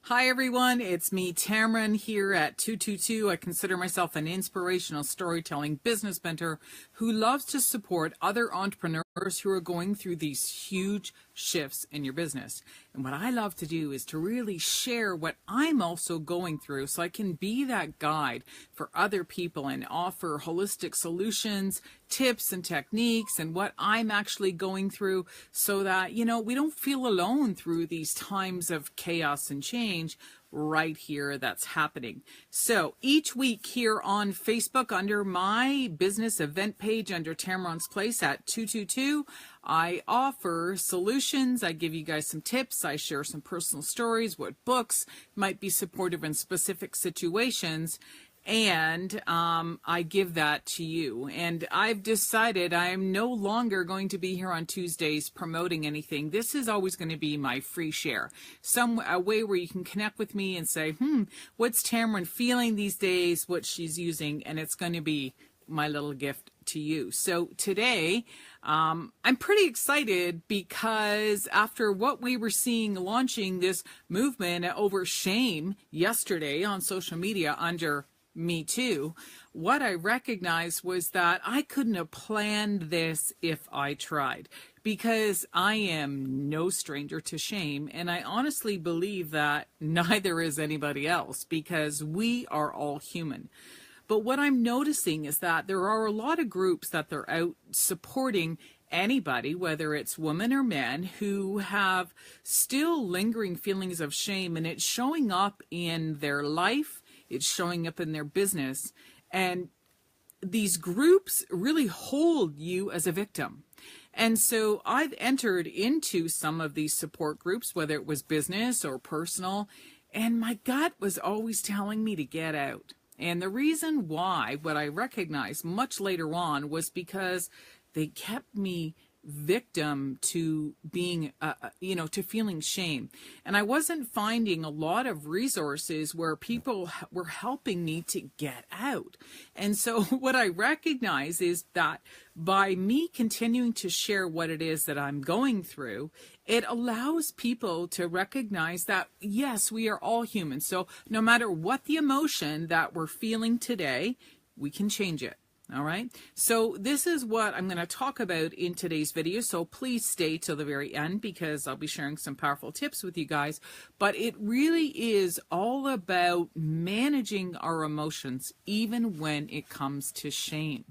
Hi everyone, it's me Tamron here at 222. I consider myself an inspirational storytelling business mentor who loves to support other entrepreneurs who are going through these huge shifts in your business. And what I love to do is to really share what I'm also going through so I can be that guide for other people and offer holistic solutions, tips and techniques and what I'm actually going through so that, we don't feel alone through these times of chaos and change right here that's happening. So each week here on Facebook under my business event page under Tammeron's Place at 222, I offer solutions. I give you guys some tips. I share some personal stories, what books might be supportive in specific situations. And I give that to you. And I've decided I am no longer going to be here on Tuesdays promoting anything. This is always going to be my free share. A way where you can connect with me and say, what's Tamron feeling these days, what she's using, and it's going to be my little gift to you. So today, I'm pretty excited because after what we were seeing launching this movement over shame yesterday on social media under Me Too, what I recognized was that I couldn't have planned this if I tried, because I am no stranger to shame, and I honestly believe that neither is anybody else, because we are all human. But what I'm noticing is that there are a lot of groups that they're out supporting anybody, whether it's women or men, who have still lingering feelings of shame, and it's showing up in their life. It's showing up in their business, and these groups really hold you as a victim. And so I've entered into some of these support groups, whether it was business or personal, and my gut was always telling me to get out. And the reason why, what I recognized much later on, was because they kept me victim to being, to feeling shame. And I wasn't finding a lot of resources where people were helping me to get out. And so what I recognize is that by me continuing to share what it is that I'm going through, it allows people to recognize that, yes, we are all human. So no matter what the emotion that we're feeling today, we can change it. All right, so this is what I'm going to talk about in today's video, so please stay till the very end because I'll be sharing some powerful tips with you guys. But it really is all about managing our emotions even when it comes to shame,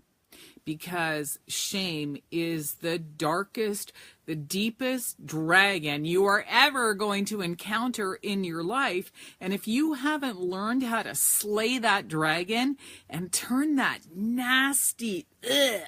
because shame is the darkest, the deepest dragon you are ever going to encounter in your life. And if you haven't learned how to slay that dragon and turn that nasty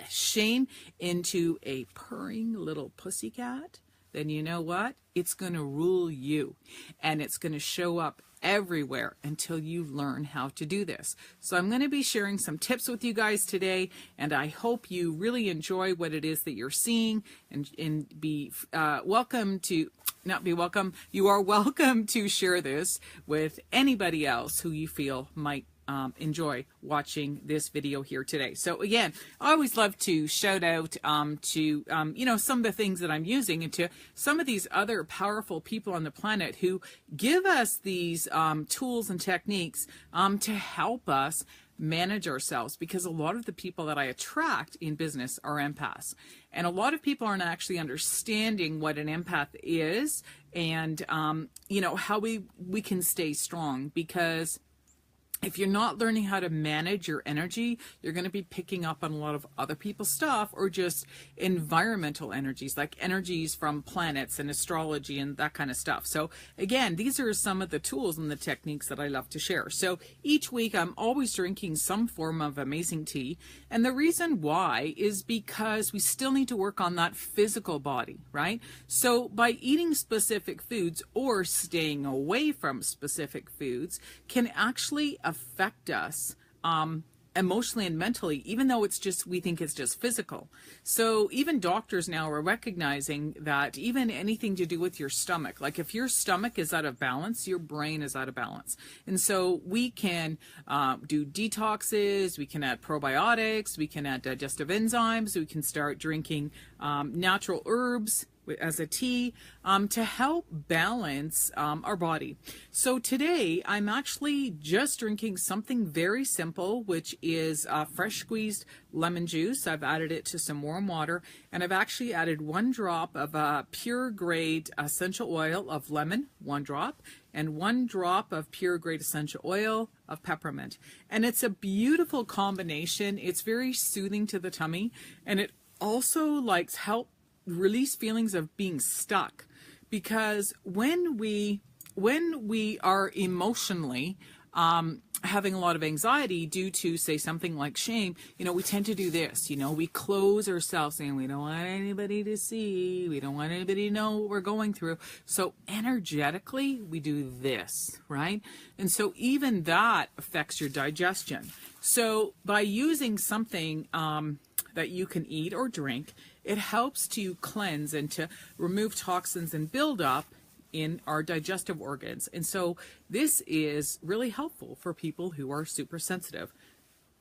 shame into a purring little pussycat, then you know what? It's going to rule you, and it's going to show up everywhere until you learn how to do this. So I'm going to be sharing some tips with you guys today, and I hope you really enjoy what it is that you're seeing, and be welcome to, not be welcome, you are welcome to share this with anybody else who you feel might enjoy watching this video here today. So again, I always love to shout out to some of the things that I'm using, and to some of these other powerful people on the planet who give us these tools and techniques to help us manage ourselves, because a lot of the people that I attract in business are empaths, and a lot of people aren't actually understanding what an empath is, and how we can stay strong. Because if you're not learning how to manage your energy, you're going to be picking up on a lot of other people's stuff, or just environmental energies, like energies from planets and astrology and that kind of stuff. So again, these are some of the tools and the techniques that I love to share. So each week I'm always drinking some form of amazing tea. And the reason why is because we still need to work on that physical body, right? So by eating specific foods or staying away from specific foods can actually affect us emotionally and mentally, even though we think it's just physical. So even doctors now are recognizing that even anything to do with your stomach, like if your stomach is out of balance, your brain is out of balance. And so we can do detoxes, we can add probiotics, we can add digestive enzymes, we can start drinking natural herbs, as a tea to help balance our body. So today I'm actually just drinking something very simple, which is fresh squeezed lemon juice. I've added it to some warm water, and I've actually added 1 drop of pure grade essential oil of lemon, 1 drop, and 1 drop of pure grade essential oil of peppermint. And it's a beautiful combination. It's very soothing to the tummy, and it also help release feelings of being stuck, because when we are emotionally having a lot of anxiety due to, say, something like shame, we tend to do this. We close ourselves, saying we don't want anybody to see, we don't want anybody to know what we're going through. So energetically, we do this, right? And so even that affects your digestion. So by using something that you can eat or drink, it helps to cleanse and to remove toxins and build up in our digestive organs. And so this is really helpful for people who are super sensitive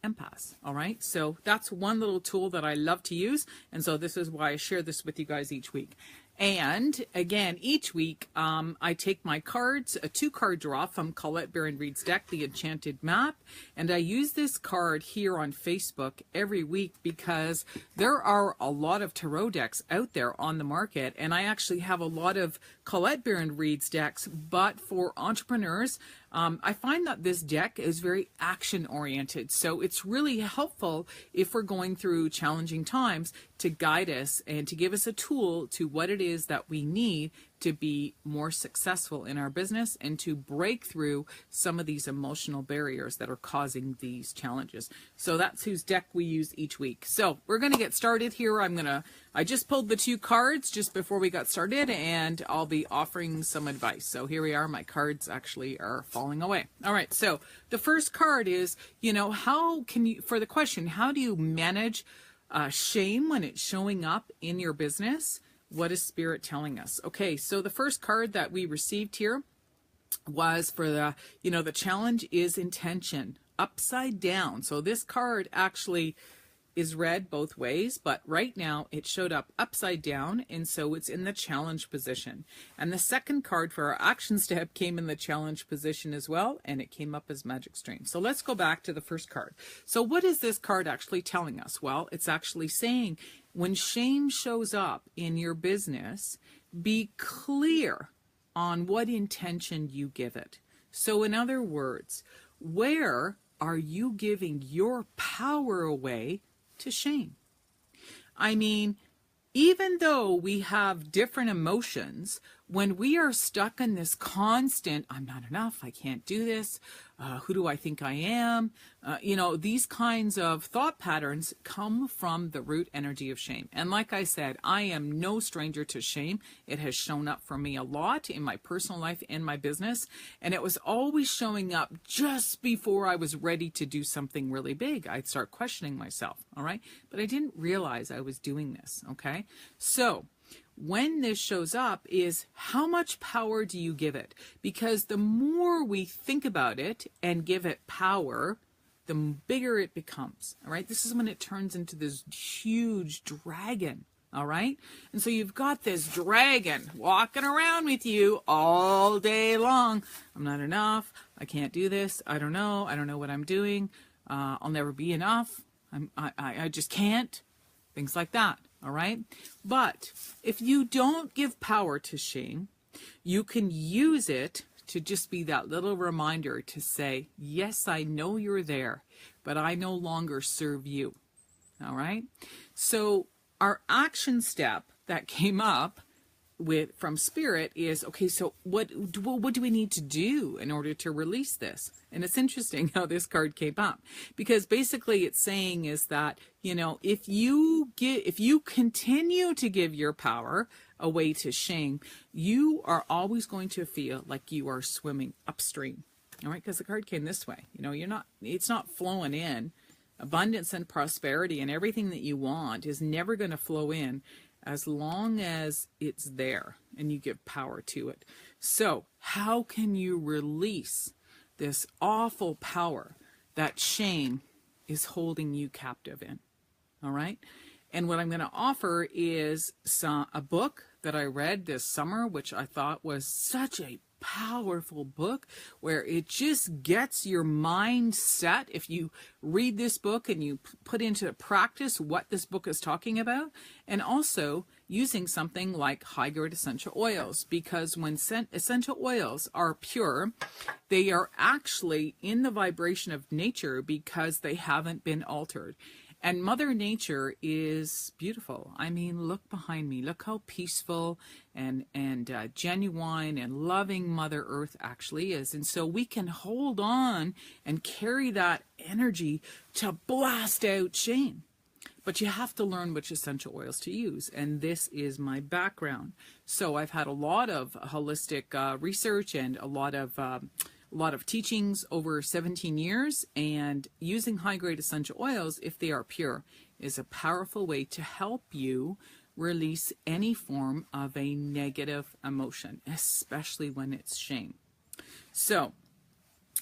empaths. All right. So that's one little tool that I love to use. And so this is why I share this with you guys each week. And again, each week, I take my cards, a 2-card draw from Colette Baron-Reid's deck, The Enchanted Map. And I use this card here on Facebook every week because there are a lot of tarot decks out there on the market. And I actually have a lot of Colette Baron-Reid's decks, but for entrepreneurs, I find that this deck is very action oriented. So it's really helpful if we're going through challenging times to guide us and to give us a tool to what it is that we need to be more successful in our business and to break through some of these emotional barriers that are causing these challenges. So that's whose deck we use each week. So we're going to get started here. I just pulled the 2 cards just before we got started, and I'll be offering some advice. So here we are. My cards actually are falling away. All right. So the first card is, for the question, how do you manage shame when it's showing up in your business? What is Spirit telling us? Okay, so the first card that we received here was for the challenge is intention, upside down. So this card actually is read both ways, but right now it showed up upside down, and so it's in the challenge position. And the second card for our action step came in the challenge position as well, and it came up as magic stream. So let's go back to the first card. So what is this card actually telling us? Well, it's actually saying when shame shows up in your business, be clear on what intention you give it. So in other words, where are you giving your power away to shame? I mean, even though we have different emotions, when we are stuck in this constant, I'm not enough, I can't do this, who do I think I am? These kinds of thought patterns come from the root energy of shame. And like I said, I am no stranger to shame. It has shown up for me a lot in my personal life and my business. And it was always showing up just before I was ready to do something really big. I'd start questioning myself, all right? But I didn't realize I was doing this, okay? So when this shows up is how much power do you give it? Because the more we think about it and give it power, the bigger it becomes, all right? This is when it turns into this huge dragon, all right? And so you've got this dragon walking around with you all day long. I'm not enough. I can't do this. I don't know what I'm doing. I'll never be enough. I just can't. Things like that. All right. But if you don't give power to shame, you can use it to just be that little reminder to say, yes, I know you're there, but I no longer serve you. All right. So our action step that came up from Spirit is, okay, so what do we need to do in order to release this? And it's interesting how this card came up, because basically it's saying is that, if you continue to give your power away to shame, you are always going to feel like you are swimming upstream. All right. Because the card came this way, it's not flowing in. Abundance and prosperity and everything that you want is never going to flow in as long as it's there and you give power to it. So how can you release this awful power that shame is holding you captive in? All right. And what I'm going to offer is a book that I read this summer, which I thought was such a powerful book, where it just gets your mind set. If you read this book and you put into practice what this book is talking about, and also using something like high-grade essential oils, because when essential oils are pure, they are actually in the vibration of nature because they haven't been altered. And Mother Nature is beautiful. I mean, look behind me. Look how peaceful and genuine and loving Mother Earth actually is. And so we can hold on and carry that energy to blast out shame. But you have to learn which essential oils to use. And this is my background. So I've had a lot of holistic research and a lot of teachings over 17 years, and using high-grade essential oils, if they are pure, is a powerful way to help you release any form of a negative emotion, especially when it's shame. So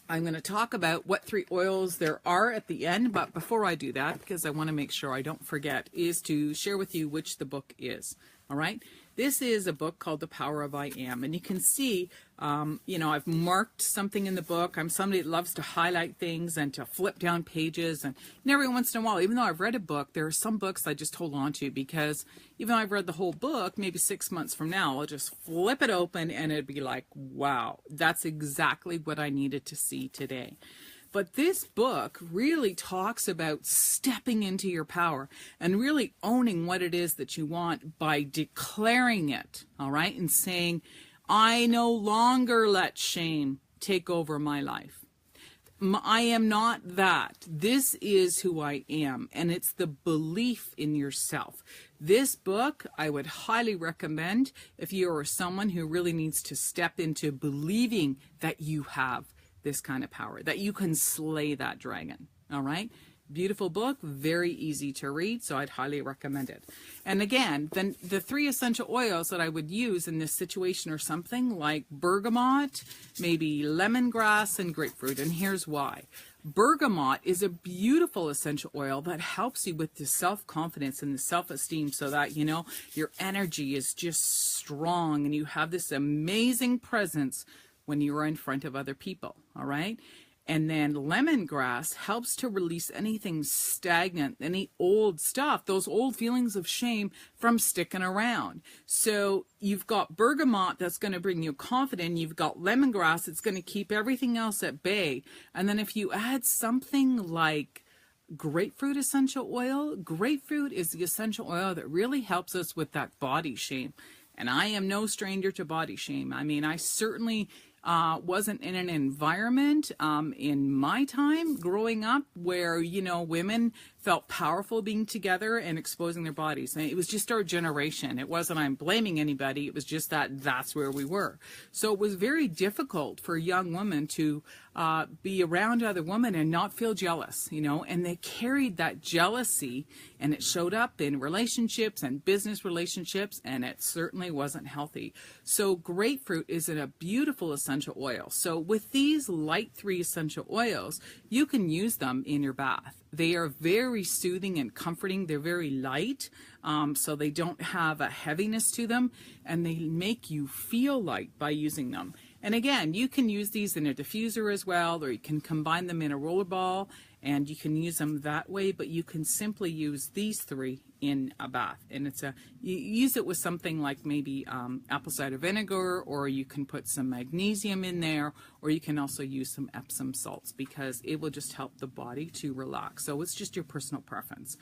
I'm going to talk about what 3 oils there are at the end, but before I do that, because I want to make sure I don't forget, is to share with you which the book is. All right. This is a book called The Power of I Am. And you can see, I've marked something in the book. I'm somebody that loves to highlight things and to flip down pages. And every once in a while, even though I've read a book, there are some books I just hold on to, because even though I've read the whole book, maybe 6 months from now, I'll just flip it open and it'd be like, wow, that's exactly what I needed to see today. But this book really talks about stepping into your power and really owning what it is that you want by declaring it, all right, and saying, I no longer let shame take over my life. I am not that. This is who I am, and it's the belief in yourself. This book I would highly recommend if you are someone who really needs to step into believing that you have this kind of power, that you can slay that dragon. All right. Beautiful book, very easy to read, so I'd highly recommend it. And again, then the 3 essential oils that I would use in this situation are something like bergamot, maybe lemongrass, and grapefruit. And here's why. Bergamot is a beautiful essential oil that helps you with the self-confidence and the self-esteem, so that, your energy is just strong and you have this amazing presence when you are in front of other people, all right? And then lemongrass helps to release anything stagnant, any old stuff, those old feelings of shame from sticking around. So you've got bergamot that's going to bring you confidence. You've got lemongrass that's going to keep everything else at bay. And then if you add something like grapefruit essential oil, grapefruit is the essential oil that really helps us with that body shame. And I am no stranger to body shame. I mean, I certainly wasn't in an environment in my time growing up where, women felt powerful being together and exposing their bodies. And it was just our generation. It wasn't I'm blaming anybody. It was just that's where we were. So it was very difficult for young women to be around other women and not feel jealous, and they carried that jealousy, and it showed up in relationships and business relationships, and it certainly wasn't healthy. So grapefruit is a beautiful essential oil. So with these light 3 essential oils, you can use them in your bath. They are very soothing and comforting. They're very light, so they don't have a heaviness to them, and they make you feel light by using them. And again, you can use these in a diffuser as well, or you can combine them in a roller ball, and you can use them that way, but you can simply use these 3 in a bath. And you use it with something like maybe apple cider vinegar, or you can put some magnesium in there, or you can also use some Epsom salts, because it will just help the body to relax. So it's just your personal preference.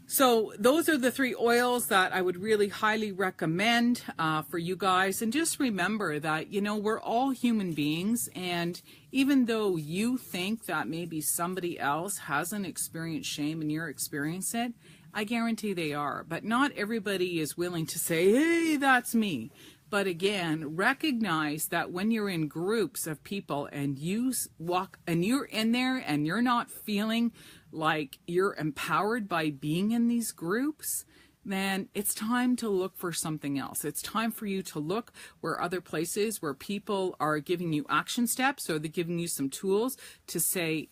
So those are the 3 oils that I would really highly recommend for you guys. And just remember that, we're all human beings. And even though you think that maybe somebody else hasn't experienced shame and you're experiencing it, I guarantee they are. But not everybody is willing to say, hey, that's me. But again, recognize that when you're in groups of people and you walk and you're in there and you're not feeling like you're empowered by being in these groups, then it's time to look for something else. It's time for you to look where other places where people are giving you action steps, or they're giving you some tools to say,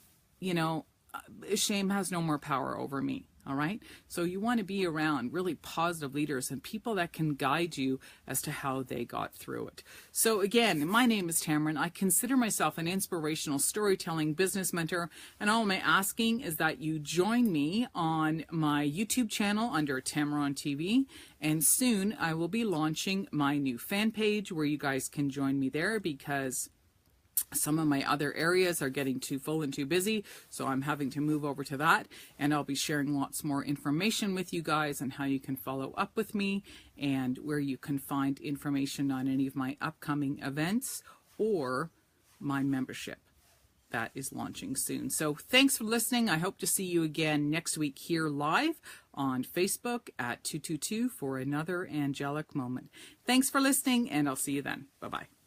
shame has no more power over me. All right. So you want to be around really positive leaders and people that can guide you as to how they got through it. So again, my name is Tammeron. I consider myself an inspirational storytelling business mentor. And all I'm asking is that you join me on my YouTube channel under tammerontv. And soon I will be launching my new fan page where you guys can join me there, because some of my other areas are getting too full and too busy, so I'm having to move over to that, and I'll be sharing lots more information with you guys on how you can follow up with me and where you can find information on any of my upcoming events or my membership that is launching soon. So thanks for listening. I hope to see you again next week here live on Facebook at 222 for another angelic moment. Thanks for listening, and I'll see you then. Bye-bye.